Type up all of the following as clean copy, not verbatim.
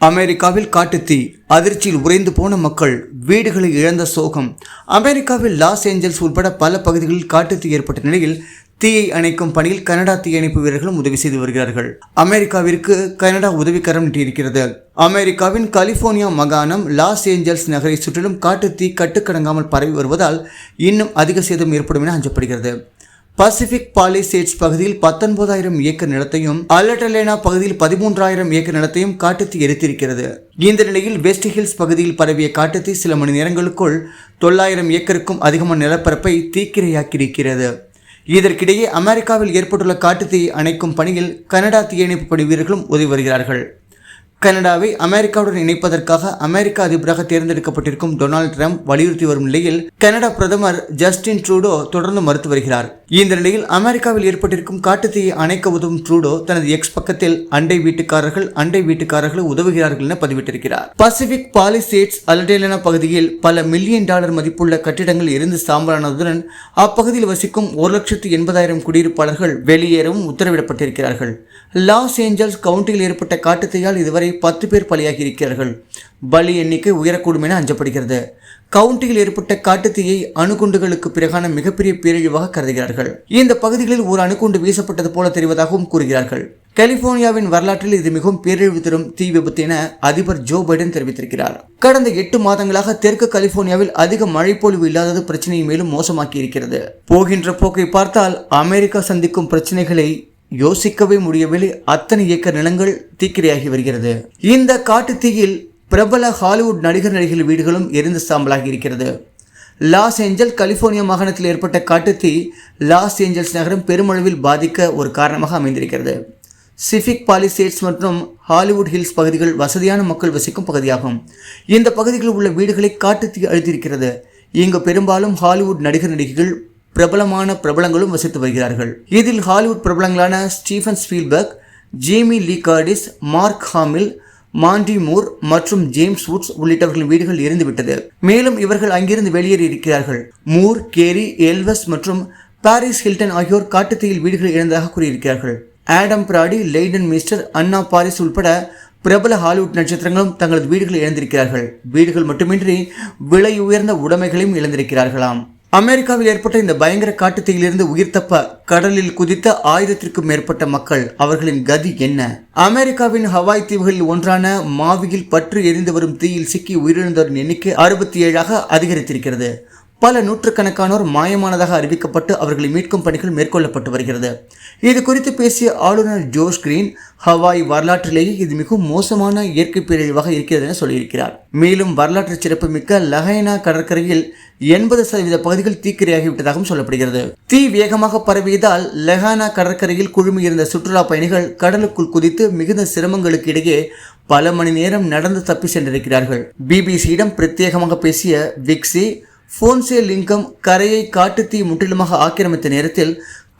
அமெரிக்காவில் காட்டுத்தீ, அதிர்ச்சியில் உறைந்து போன மக்கள், வீடுகளை இழந்த சோகம். அமெரிக்காவில் லாஸ் ஏஞ்சல்ஸ் உட்பட பல பகுதிகளில் காட்டுத்தீ ஏற்பட்ட நிலையில் தீயை அணைக்கும் பணியில் கனடா தீயணைப்பு வீரர்களும் உதவி செய்து வருகிறார்கள். அமெரிக்காவிற்கு கனடா உதவிக்கரம் நீட்டியிருக்கிறது. அமெரிக்காவின் கலிபோர்னியா மாகாணம் லாஸ் ஏஞ்சல்ஸ் நகரை சுற்றிலும் காட்டுத்தீ கட்டுக்கடங்காமல் பரவி வருவதால் இன்னும் அதிக சேதம் ஏற்படும் என அஞ்சப்படுகிறது. பசிபிக் பாலிசேட்ஸ் பகுதியில் 19,000 ஏக்கர் நிலத்தையும், அலட்டலேனா பகுதியில் 13,000 ஏக்கர் நிலத்தையும் காட்டுத்தீ எரித்திருக்கிறது. இந்த நிலையில் வெஸ்ட் ஹில்ஸ் பகுதியில் பரவிய காட்டுத்தீ சில மணி நேரங்களுக்குள் 900 ஏக்கருக்கும் அதிகமான நிலப்பரப்பை தீக்கிரையாக்கியிருக்கிறது. இதற்கிடையே அமெரிக்காவில் ஏற்பட்டுள்ள காட்டுத்தீயை அணைக்கும் பணியில் கனடா தீயணைப்பு பணி வீரர்களும் உதவி வருகிறார்கள். கனடாவை அமெரிக்காவுடன் இணைப்பதற்காக அமெரிக்க அதிபராக தேர்ந்தெடுக்கப்பட்டிருக்கும் டொனால்டு ட்ரம்ப் வலியுறுத்தி வரும் நிலையில் கனடா பிரதமர் ஜஸ்டின் ட்ரூடோ தொடர்ந்து மறுத்து வருகிறார். இந்த நிலையில் அமெரிக்காவில் ஏற்பட்டிருக்கும் காட்டுத்தீயை அணைக்க உதவும் ட்ரூடோ தனது எக்ஸ் பக்கத்தில் அண்டை வீட்டுக்காரர்கள் உதவுகிறார்கள் என பதிவிட்டிருக்கிறார். பசிபிக் பாலிசேட்ஸ் அலட்டேலனா பகுதியில் பல $1 மில்லியன் மதிப்புள்ள கட்டிடங்கள் எரிந்து சாம்பலானதுடன் அப்பகுதியில் வசிக்கும் 1,80,000 குடியிருப்பாளர்கள் வெளியேறவும் உத்தரவிடப்பட்டிருக்கிறார்கள். லாஸ் ஏஞ்சல்ஸ் கவுண்டியில் ஏற்பட்ட காட்டுத்தீயால் இதுவரை 10 பேர் பலியாகி இருக்கிறார்கள். பலி எண்ணிக்கை உயரக்கூடும் என அஞ்சப்படுகிறது. கவுண்டியில் ஏற்பட்ட காட்டுத்தீயை அணுகுண்டுகளுக்கு பிறகான மிகப்பெரிய பேரழிவாக கருதுகிறார்கள். இந்த பகுதிகளில் ஒரு அணுகுண்டு வீசப்பட்டது போல தெரிவதாகவும் கூறுகிறார்கள். கலிபோர்னியாவின் வரலாற்றில் இது மிகவும் பேரழிவு தரும் தீ விபத்து என அதிபர் ஜோ பைடன் தெரிவித்திருக்கிறார். கடந்த 8 மாதங்களாக தெற்கு கலிபோர்னியாவில் அதிக மழைப்பொழிவு இல்லாதது பிரச்சனையை மேலும் மோசமாக்கி இருக்கிறது. போகின்ற போக்கை பார்த்தால் அமெரிக்கா சந்திக்கும் பிரச்சனைகளை யோசிக்கவே முடியவில்லை. அத்தனை ஏக்கர் நிலங்கள் தீக்கிரையாகி வருகிறது. இந்த காட்டுத்தீயில் பிரபல ஹாலிவுட் நடிகர்கள் வீடுகளும் எரிந்து சாம்பலாகி இருக்கிறது. லாஸ் ஏஞ்சல் கலிபோர்னியா மாகாணத்தில் ஏற்பட்ட காட்டுத்தீ லாஸ் ஏஞ்சல்ஸ் நகரம் பெருமளவில் பாதிக்க ஒரு காரணமாக அமைந்திருக்கிறது. பசிபிக் பாலிசேட்ஸ் மற்றும் ஹாலிவுட் ஹில்ஸ் பகுதிகள் வசதியான மக்கள் வசிக்கும் பகுதியாகும். இந்த பகுதிகளில் உள்ள வீடுகளை காட்டுத்தீ அழித்திருக்கிறது. இங்கு பெரும்பாலும் ஹாலிவுட் நடிகர்கள் பிரபலங்களும் வசித்து வருகிறார்கள். இதில் ஹாலிவுட் பிரபலங்களான ஸ்டீஃபன் ஸ்பீல்பர்க், ஜேமி லீ கர்டிஸ், மார்க் ஹாமில், மாண்டி மூர் மற்றும் ஜேம்ஸ் வுட்ஸ் உள்ளிட்டவர்களின் வீடுகள் எரிந்துவிட்டது. மேலும் இவர்கள் அங்கிருந்து வெளியேறி இருக்கிறார்கள். மூர், கேரி, எல்வஸ் மற்றும் பாரிஸ் ஹில்டன் ஆகியோர் காட்டுத்தீயில் வீடுகள் இழந்ததாக கூறியிருக்கிறார்கள். ஆடம் பிராடி, லெய்டன் மீஸ்டர், அன்னா பாரிஸ் உட்பட பிரபல ஹாலிவுட் நட்சத்திரங்களும் தங்களது வீடுகளை இழந்திருக்கிறார்கள். வீடுகள் மட்டுமின்றி விலை உயர்ந்த உடைமைகளையும் இழந்திருக்கிறார்களாம். அமெரிக்காவில் ஏற்பட்ட இந்த பயங்கர காட்டுத்தீயிலிருந்து உயிர் தப்ப கடலில் குதித்த 1000க்கும் மேற்பட்ட மக்கள், அவர்களின் கதி என்ன? அமெரிக்காவின் ஹவாய் தீவுகளில் ஒன்றான மாவியில் பற்றி எரிந்து வரும் தீயில் சிக்கி உயிரிழந்தோரின் எண்ணிக்கை 67ஆக அதிகரித்திருக்கிறது. பல நூற்றுக்கணக்கானோர் மாயமானதாக அறிவிக்கப்பட்டு அவர்களை மீட்கும் பணிகள் மேற்கொள்ளப்பட்டு வருகிறது. இது குறித்து பேசிய ஆளுநர் ஜோஷ் கிரீன், ஹவாய் வரலாற்றிலேயே இது மிகவும் மோசமான இயற்கை பேரழிவாக இருக்கிறது என சொல்லியிருக்கிறார். மேலும் வரலாற்று சிறப்புமிக்க லஹைனா கடற்கரையில் 80% பகுதிகள் தீக்கிரையாகிவிட்டதாகவும் சொல்லப்படுகிறது. தீ வேகமாக பரவியதால் லஹானா கடற்கரையில் குழுமியிருந்த சுற்றுலா பயணிகள் கடலுக்குள் குதித்து மிகுந்த சிரமங்களுக்கு இடையே பல மணி நேரம் நடந்து தப்பி சென்றிருக்கிறார்கள். பிபிசியிடம் பிரத்யேகமாக பேசிய விக்ஸி போன்சே லிங்கம் கரையை காட்டுத்தீ முற்றிலுமாக ஆக்கிரமித்த நேரத்தில்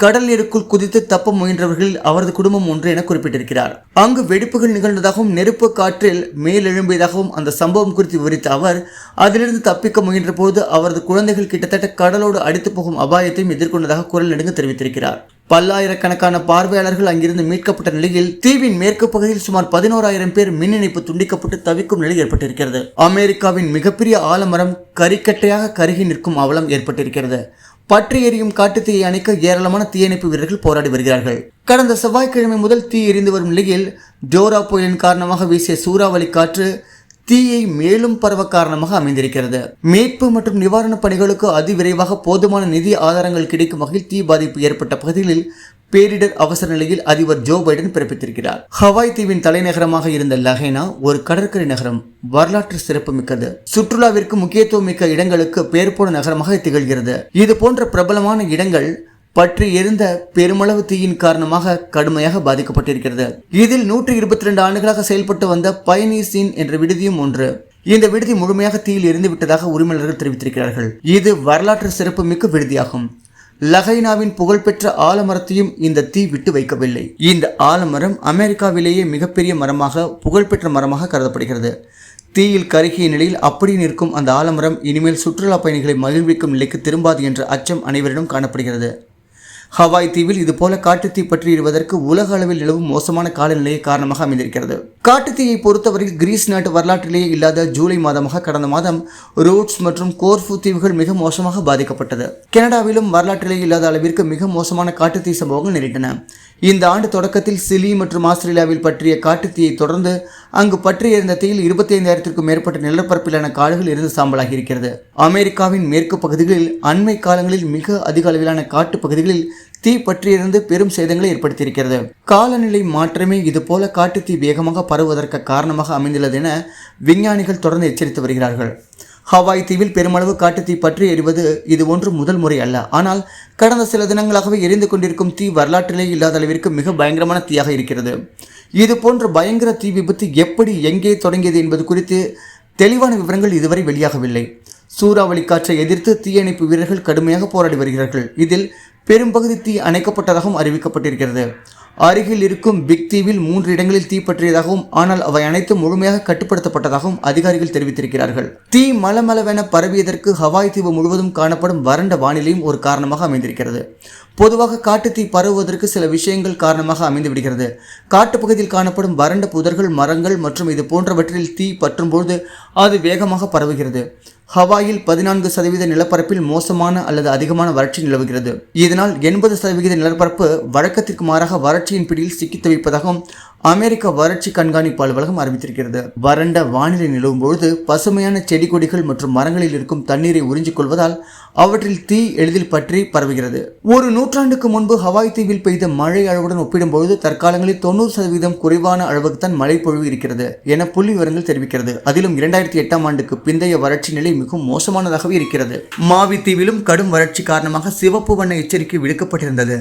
கடல் நீருக்குள் குதித்து தப்ப முயன்றவர்களில் அவரது குடும்பம் ஒன்று என குறிப்பிட்டிருக்கிறார். அங்கு வெடிப்புகள் நிகழ்ந்ததாகவும் நெருப்பு காற்றில் மேலெழும்பியதாகவும் அந்த சம்பவம் குறித்து விவரித்த அவர், அதிலிருந்து தப்பிக்க முயன்ற போது அவரது குழந்தைகள் கிட்டத்தட்ட கடலோடு அடித்து போகும் அபாயத்தையும் எதிர்கொண்டதாக குரல் நடுங்க தெரிவித்திருக்கிறார். பல்லாயிரக்கணக்கான பார்வையாளர்கள் அங்கிருந்து மீட்கப்பட்ட நிலையில் தீவின் மேற்கு பகுதியில் சுமார் 11,000 பேர் மின் இணைப்பு துண்டிக்கப்பட்டு தவிக்கும் நிலை ஏற்பட்டிருக்கிறது. அமெரிக்காவின் மிகப்பெரிய ஆலமரம் கரிக்கட்டையாக கருகி நிற்கும் அவலம் ஏற்பட்டிருக்கிறது. பற்றி எரியும் காட்டுத்தீயை அணைக்க ஏராளமான தீயணைப்பு வீரர்கள் போராடி வருகிறார்கள். கடந்த செவ்வாய்க்கிழமை முதல் தீ எரிந்து வரும் நிலையில் டோரா புயலின் காரணமாக வீசிய சூறாவளி காற்று தீயை மேலும் பரவ காரணமாக அமைந்திருக்கிறது. மீட்பு மற்றும் நிவாரணப் பணிகளுக்கு அதிவிரைவாக போதுமான நிதி ஆதாரங்கள் கிடைக்கும் வகையில் தீ பாதிப்பு ஏற்பட்ட பகுதிகளில் பேரிடர் அவசர நிலையில் அதிபர் ஜோ பைடன் பிறப்பித்திருக்கிறார். ஹவாய் தீவின் தலைநகரமாக இருந்த லஹைனா ஒரு கடற்கரை நகரம், வரலாற்று சிறப்பு மிக்கது. சுற்றுலாவிற்கு முக்கியத்துவம் மிக்க இடங்களுக்கு பெயர் போன நகரமாக திகழ்கிறது. இது போன்ற பிரபலமான இடங்கள் பற்றி எரிந்த பெருமளவு தீயின் காரணமாக கடுமையாக பாதிக்கப்பட்டிருக்கிறது. இதில் 122 ஆண்டுகளாக செயல்பட்டு வந்த பயனீர்ஸ் இன் என்ற விடுதியும் ஒன்று. இந்த விடுதி முழுமையாக தீயில் எரிந்து விட்டதாக உரிமையாளர்கள் தெரிவித்திருக்கிறார்கள். இது வரலாற்று சிறப்பு மிக்க விடுதியாகும். லஹைனாவின் புகழ்பெற்ற ஆலமரத்தையும் இந்த தீ விட்டு வைக்கவில்லை. இந்த ஆலமரம் அமெரிக்காவிலேயே மிகப்பெரிய மரமாக, புகழ்பெற்ற மரமாக கருதப்படுகிறது. தீயில் கருகிய நிலையில் அப்படி நிற்கும் அந்த ஆலமரம் இனிமேல் சுற்றுலா பயணிகளை மகிழ்விக்கும் நிலைக்கு திரும்பாது என்ற அச்சம் அனைவரிடம் காணப்படுகிறது. ஹவாய் தீவில் இதுபோல காட்டுத்தீ பற்றி எரிவதற்கு உலக அளவில் நிலவும் மோசமான காலநிலையை காரணமாக அமைந்திருக்கிறது. காட்டுத்தீயை பொறுத்தவரையில் கிரீஸ் நாட்டு வரலாற்றிலேயே இல்லாத ஜூலை மாதமாக கடந்த மாதம் ரோட்ஸ் மற்றும் கோர்ஃபு தீவுகள் மிக மோசமாக பாதிக்கப்பட்டது. கனடாவிலும் வரலாற்றிலேயே இல்லாத அளவிற்கு மிக மோசமான காட்டுத்தீ சம்பவங்கள் நேரிட்டன. இந்த ஆண்டு தொடக்கத்தில் சிலி மற்றும் ஆஸ்திரேலியாவில் பற்றிய காட்டுத்தீயை தொடர்ந்து அங்கு பற்றி எறிந்த தீயில் 25,000க்கும் மேற்பட்ட நிலப்பரப்பிலான காடுகள் எரிந்து சாம்பலாகி இருக்கிறது. அமெரிக்காவின் மேற்கு பகுதிகளில் அண்மை காலங்களில் மிக அதிக அளவிலான காட்டு பகுதிகளில் தீ பற்றியிருந்து பெரும் சேதங்களை ஏற்படுத்தியிருக்கிறது. காலநிலை மாற்றமே இதுபோல காட்டுத்தீ வேகமாக பரவுவதற்கு காரணமாக அமைந்துள்ளது என விஞ்ஞானிகள் தொடர்ந்து எச்சரித்து வருகிறார்கள். ஹவாய் தீவில் பெருமளவு காட்டுத்தீ பற்றி எரிவது இது ஒன்று முதல் முறை அல்ல. ஆனால் கடந்த சில தினங்களாகவே எரிந்து கொண்டிருக்கும் தீ வரலாற்றிலே இல்லாத அளவிற்கு மிக பயங்கரமான தீயாக இருக்கிறது. இது போன்ற பயங்கர தீ விபத்து எப்படி எங்கே தொடங்கியது என்பது குறித்து தெளிவான விவரங்கள் இதுவரை வெளியாகவில்லை. சூறாவளி காற்றை எதிர்த்து தீயணைப்பு வீரர்கள் கடுமையாக போராடி வருகிறார்கள். இதில் பெரும்பகுதி தீ அணைக்கப்பட்டதாகவும் அறிவிக்கப்பட்டிருக்கிறது. அருகில் இருக்கும் பிக் தீவில் 3 இடங்களில் தீ பற்றியதாகவும் ஆனால் அவை அனைத்தும் முழுமையாக கட்டுப்படுத்தப்பட்டதாகவும் அதிகாரிகள் தெரிவித்திருக்கிறார்கள். தீ மலமளவென பரவியதற்கு ஹவாய் தீவு முழுவதும் காணப்படும் வறண்ட வானிலையும் ஒரு காரணமாக அமைந்திருக்கிறது. பொதுவாக காட்டுத்தீ பரவுவதற்கு சில விஷயங்கள் காரணமாக அமைந்து விடுகிறது. காட்டுப்பகுதியில் காணப்படும் வறண்ட புதர்கள், மரங்கள் மற்றும் இது போன்றவற்றில் தீ பற்றும்போது அது வேகமாக பரவுகிறது. ஹவாயில் 14% நிலப்பரப்பில் மோசமான அல்லது அதிகமான வறட்சி நிலவுகிறது. இதனால் 80% நிலப்பரப்பு வழக்கத்திற்கு மாறாக வறட்சியின் பிடியில் சிக்கித் தவிப்பதாகவும் அமெரிக்க வறட்சி கண்காணிப்பு அலுவலகம் அறிவித்திருக்கிறது. வறண்ட வானிலை நிலவும் பொழுது பசுமையான செடி கொடிகள் மற்றும் மரங்களில் இருக்கும் தண்ணீரை உறிஞ்சிக் கொள்வதால் அவற்றில் தீ எளிதில் பற்றி பரவுகிறது. ஒரு நூற்றாண்டுக்கு முன்பு ஹவாய் தீவில் பெய்த மழை அளவுடன் ஒப்பிடும்போது தற்காலங்களில் 90% குறைவான அளவுக்குத்தான் மழை பொழிவு இருக்கிறது என புள்ளி விவரங்கள் தெரிவிக்கிறது. அதிலும் 2008ஆம் ஆண்டுக்கு பிந்தைய வறட்சி நிலை மிகவும் மோசமானதாகவே இருக்கிறது. மாவி தீவிலும் கடும் வறட்சி காரணமாக சிவப்பு வண்ண எச்சரிக்கை விடுக்கப்பட்டிருந்தது.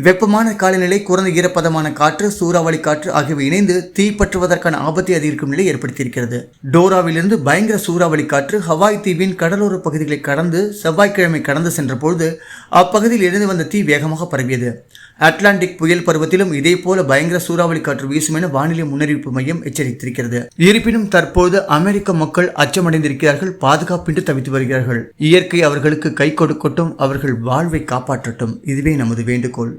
வெப்பமான காலநிலை, குறைந்த ஈரப்பதமான காற்று, சூறாவளி காற்று ஆகியவை இணைந்து தீ பற்றுவதற்கான ஆபத்தை அதிகரிக்கும் நிலை ஏற்படுத்தியிருக்கிறது. டோராவிலிருந்து பயங்கர சூறாவளி காற்று ஹவாய் தீவின் கடலோர பகுதிகளை கடந்து செவ்வாய்க்கிழமை கடந்து சென்ற பொழுது அப்பகுதியில் இருந்து வந்த தீ வேகமாக பரவியது. அட்லாண்டிக் புயல் பருவத்திலும் இதே போல பயங்கர சூறாவளி காற்று வீசும் என வானிலை முன்னறிவிப்பு மையம் எச்சரித்திருக்கிறது. இருப்பினும் தற்போது அமெரிக்க மக்கள் அச்சமடைந்திருக்கிறார்கள், பாதுகாப்பின்றி தவித்து வருகிறார்கள். இயற்கை அவர்களுக்கு கை கொடுக்கட்டும், அவர்கள் வாழ்வை காப்பாற்றட்டும். இதுவே நமது வேண்டுகோள்.